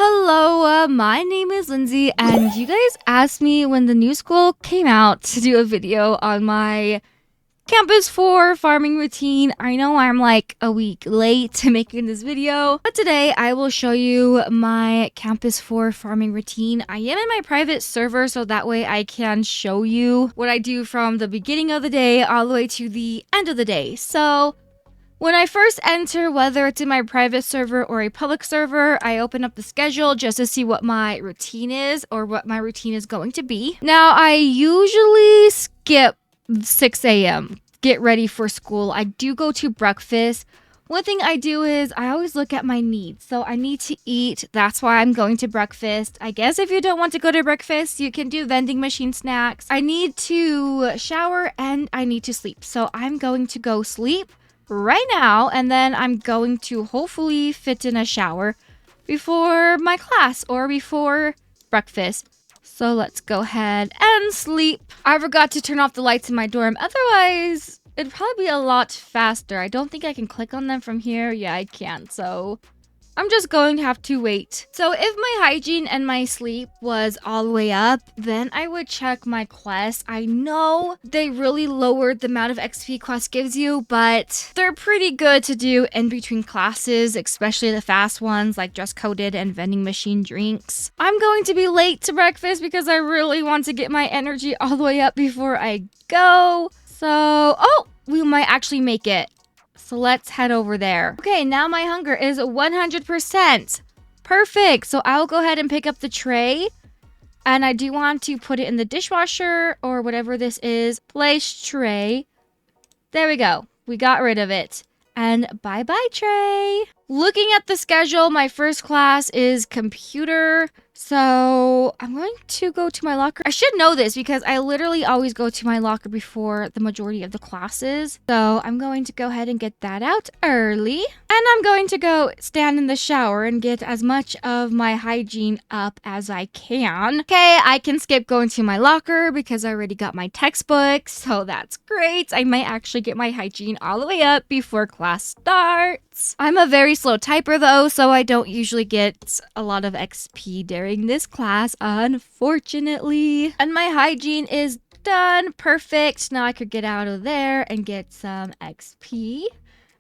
Hello, my name is Lindsay, and you guys asked me when the new school came out to do a video on my Campus 4 farming routine. I know I'm like a week late to making this video, but today I will show you my Campus 4 farming routine. I am in my private server, so that way I can show you what I do from the beginning of the day all the way to the end of the day. So when I first enter, whether it's in my private server or a public server, I open up the schedule just to see what my routine is or what my routine is going to be. Now, I usually skip 6 a.m., get ready for school. I do go to breakfast. One thing I do is I always look at my needs. So I need to eat. That's why I'm going to breakfast. I guess if you don't want to go to breakfast, you can do vending machine snacks. I need to shower and I need to sleep. So I'm going to go sleep right now, and then I'm going to hopefully fit in a shower before my class or before breakfast. So let's go ahead and sleep. I forgot to turn off the lights in my dorm. Otherwise, it'd probably be a lot faster. I don't think I can click on them from here. Yeah, I can. So I'm just going to have to wait. So if my hygiene and my sleep was all the way up, then I would check my quests. I know they really lowered the amount of XP quest gives you, but they're pretty good to do in between classes, especially the fast ones like dress coded and vending machine drinks. I'm going to be late to breakfast because I really want to get my energy all the way up before I go. So, we might actually make it. So let's head over there. Okay, now my hunger is 100%. Perfect. So I'll go ahead and pick up the tray. And I do want to put it in the dishwasher or whatever this is. Place tray. There we go. We got rid of it. And bye-bye tray. Looking at the schedule, my first class is computer. So I'm going to go to my locker. I should know this because I literally always go to my locker before the majority of the classes. So I'm going to go ahead and get that out early. And I'm going to go stand in the shower and get as much of my hygiene up as I can. Okay, I can skip going to my locker because I already got my textbooks. So that's great. I might actually get my hygiene all the way up before class starts. I'm a very slow typer though, so I don't usually get a lot of XP during this class, unfortunately. And my hygiene is done. Perfect. Now I could get out of there and get some XP.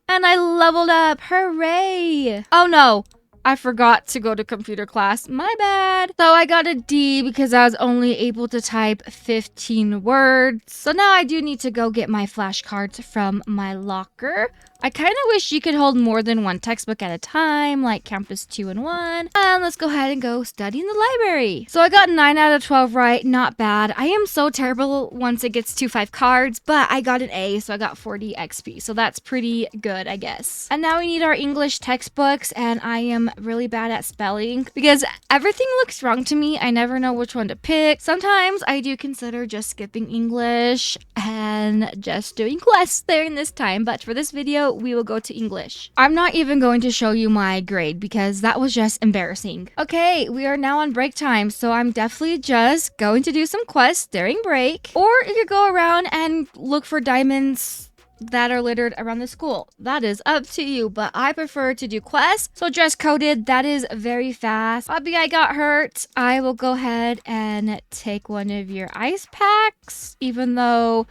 And I leveled up. Hooray! Oh no, I forgot to go to computer class. My bad. So I got a D because I was only able to type 15 words. So now I do need to go get my flashcards from my locker. I kind of wish you could hold more than one textbook at a time, like Campus 2 and 1. And let's go ahead and go study in the library. So I got 9 out of 12 right. Not bad. I am so terrible once it gets to 5 cards, but I got an A, so I got 40 XP. So that's pretty good, I guess. And now we need our English textbooks, and I am really bad at spelling because everything looks wrong to me. I never know which one to pick. Sometimes I do consider just skipping English and just doing quests there in this time, but for this video, we will go to English. I'm not even going to show you my grade because that was just embarrassing. Okay, we are now on break time, so I'm definitely just going to do some quests during break. Or you could go around and look for diamonds that are littered around the school. That is up to you, but I prefer to do quests. So dress coded, that is very fast. Bobby, I got hurt. I will go ahead and take one of your ice packs. Even though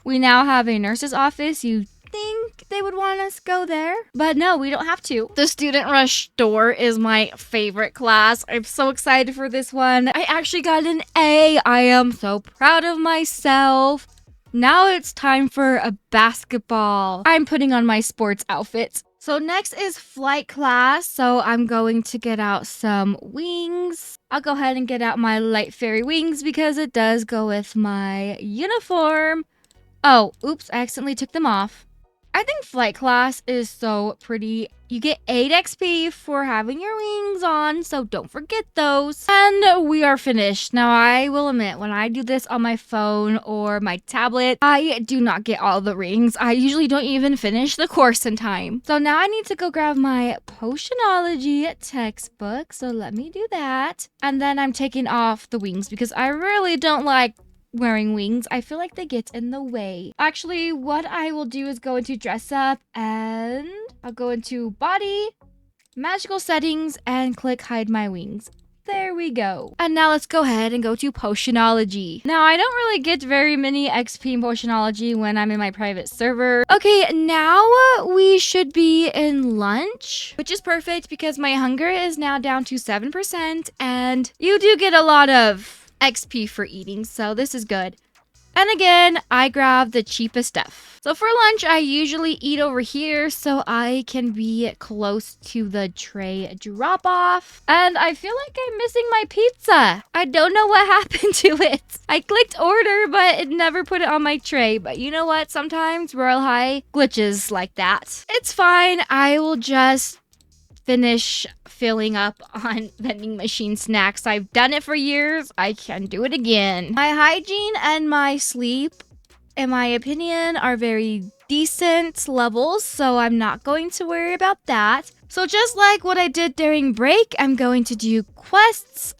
we now have a nurse's office, you think they would want us to go there, but no, we don't have to. The student rush store is my favorite class. I'm so excited for this one. I actually got an A. I am so proud of myself. Now it's time for a basketball. I'm putting on my sports outfit. So next is flight class. So I'm going to get out some wings. I'll go ahead and get out my light fairy wings because it does go with my uniform. Oh, oops, I accidentally took them off. I think flight class is so pretty. You get 8 XP for having your wings on, so don't forget those. And we are finished. Now, I will admit, when I do this on my phone or my tablet, I do not get all the rings. I usually don't even finish the course in time. So now I need to go grab my potionology textbook. So let me do that. And then I'm taking off the wings because I really don't like wearing wings. I feel like they get in the way. Actually, what I will do is go into dress up and I'll go into body, magical settings and click hide my wings. There we go. And now let's go ahead and go to Potionology. Now, I don't really get very many XP in Potionology when I'm in my private server. Okay, now we should be in lunch, which is perfect because my hunger is now down to 7%, and you do get a lot of XP for eating, so this is good. And again, I grab the cheapest stuff. So for lunch, I usually eat over here so I can be close to the tray drop off. And I feel like I'm missing my pizza. I don't know what happened to it. I clicked order, but it never put it on my tray. But you know what? Sometimes Royale High glitches like that. It's fine. I will just finish filling up on vending machine snacks. I've done it for years. I can do it again. My hygiene and my sleep, in my opinion, are very decent levels, so I'm not going to worry about that. So just like what I did during break, I'm going to do quests.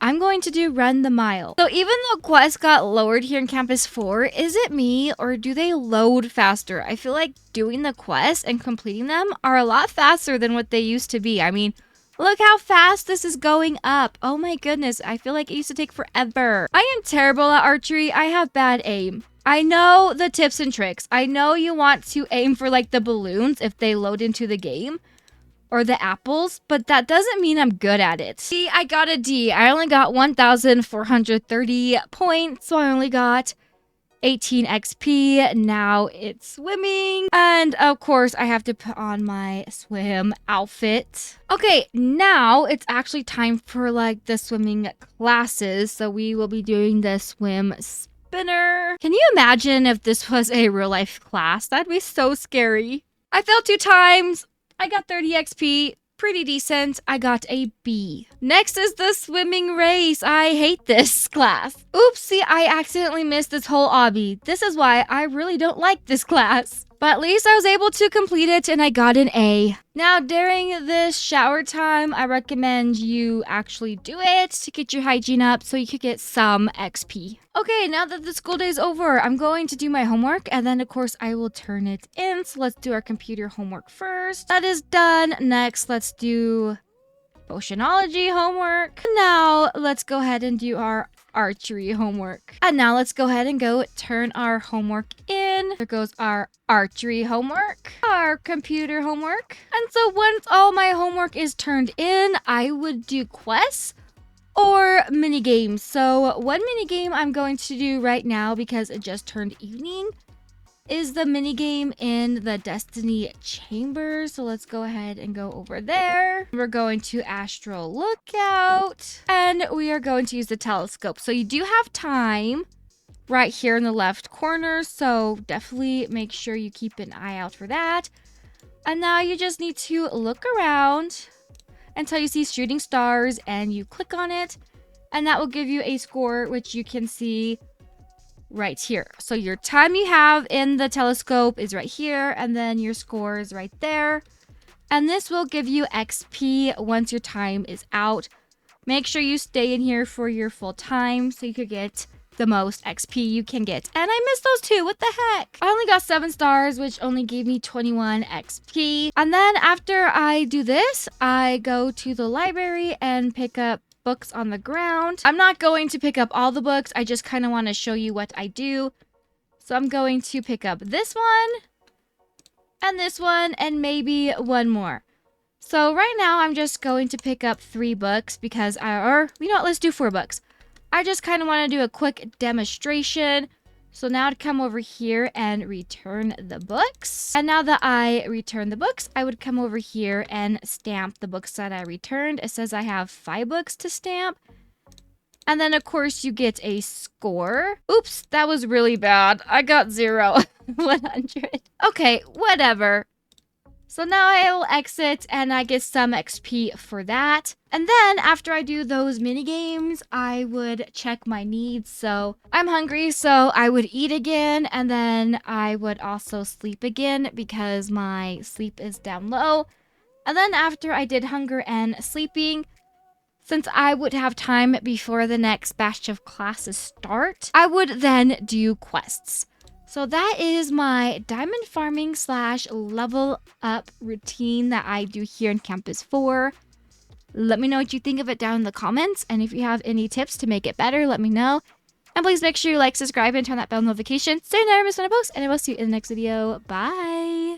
I'm going to do Run the Mile. So even though quests got lowered here in Campus 4, is it me or do they load faster? I feel like doing the quests and completing them are a lot faster than what they used to be. I mean, look how fast this is going up. Oh my goodness, I feel like it used to take forever. I am terrible at archery. I have bad aim. I know the tips and tricks. I know you want to aim for like the balloons if they load into the game, or the apples, but that doesn't mean I'm good at it. See, I got a D. I only got 1,430 points, so I only got 18 XP. Now it's swimming. And of course, I have to put on my swim outfit. Okay, now it's actually time for like the swimming classes. So we will be doing the swim spinner. Can you imagine if this was a real life class? That'd be so scary. I failed 2 times. I got 30 XP, pretty decent. I got a B. Next is the swimming race. I hate this class. Oopsie, I accidentally missed this whole obby. This is why I really don't like this class. But at least I was able to complete it and I got an A. Now, during this shower time, I recommend you actually do it to get your hygiene up so you could get some XP. Okay, now that the school day is over, I'm going to do my homework and then, of course, I will turn it in. So let's do our computer homework first. That is done. Next, let's do Potionology homework. Now, let's go ahead and do our archery homework. And now let's go ahead and go turn our homework in. There goes our archery homework, our computer homework. And so once all my homework is turned in, I would do quests or mini games. So one mini game I'm going to do right now because it just turned evening is the mini game in the Destiny Chamber. So let's go ahead and go over there. We're going to Astral Lookout and we are going to use the telescope. So you do have time right here in the left corner. So definitely make sure you keep an eye out for that. And now you just need to look around until you see shooting stars and you click on it. And that will give you a score, which you can see right here. So your time you have in the telescope is right here, and then your score is right there. And this will give you XP once your time is out. Make sure you stay in here for your full time so you could get the most XP you can get. And I missed those 2. What the heck? I only got 7 stars, which only gave me 21 XP. And then after I do this, I go to the library and pick up books on the ground. I'm not going to pick up all the books. I just kind of want to show you what I do. So I'm going to pick up this one and maybe one more. So right now I'm just going to pick up 3 books because let's do 4 books. I just kind of want to do a quick demonstration. So now to come over here and return the books. And now that I return the books, I would come over here and stamp the books that I returned. It says I have 5 books to stamp. And then, of course, you get a score. Oops, that was really bad. I got 0. 100. Okay, whatever. So now I will exit and I get some XP for that. And then after I do those mini games, I would check my needs. So I'm hungry, so I would eat again. And then I would also sleep again because my sleep is down low. And then after I did hunger and sleeping, since I would have time before the next batch of classes start, I would then do quests. So that is my diamond farming slash level up routine that I do here in Campus 4. Let me know what you think of it down in the comments, and if you have any tips to make it better, let me know. And please make sure you like, subscribe, and turn that bell notification so you never miss when I post, and I will see you in the next video. Bye!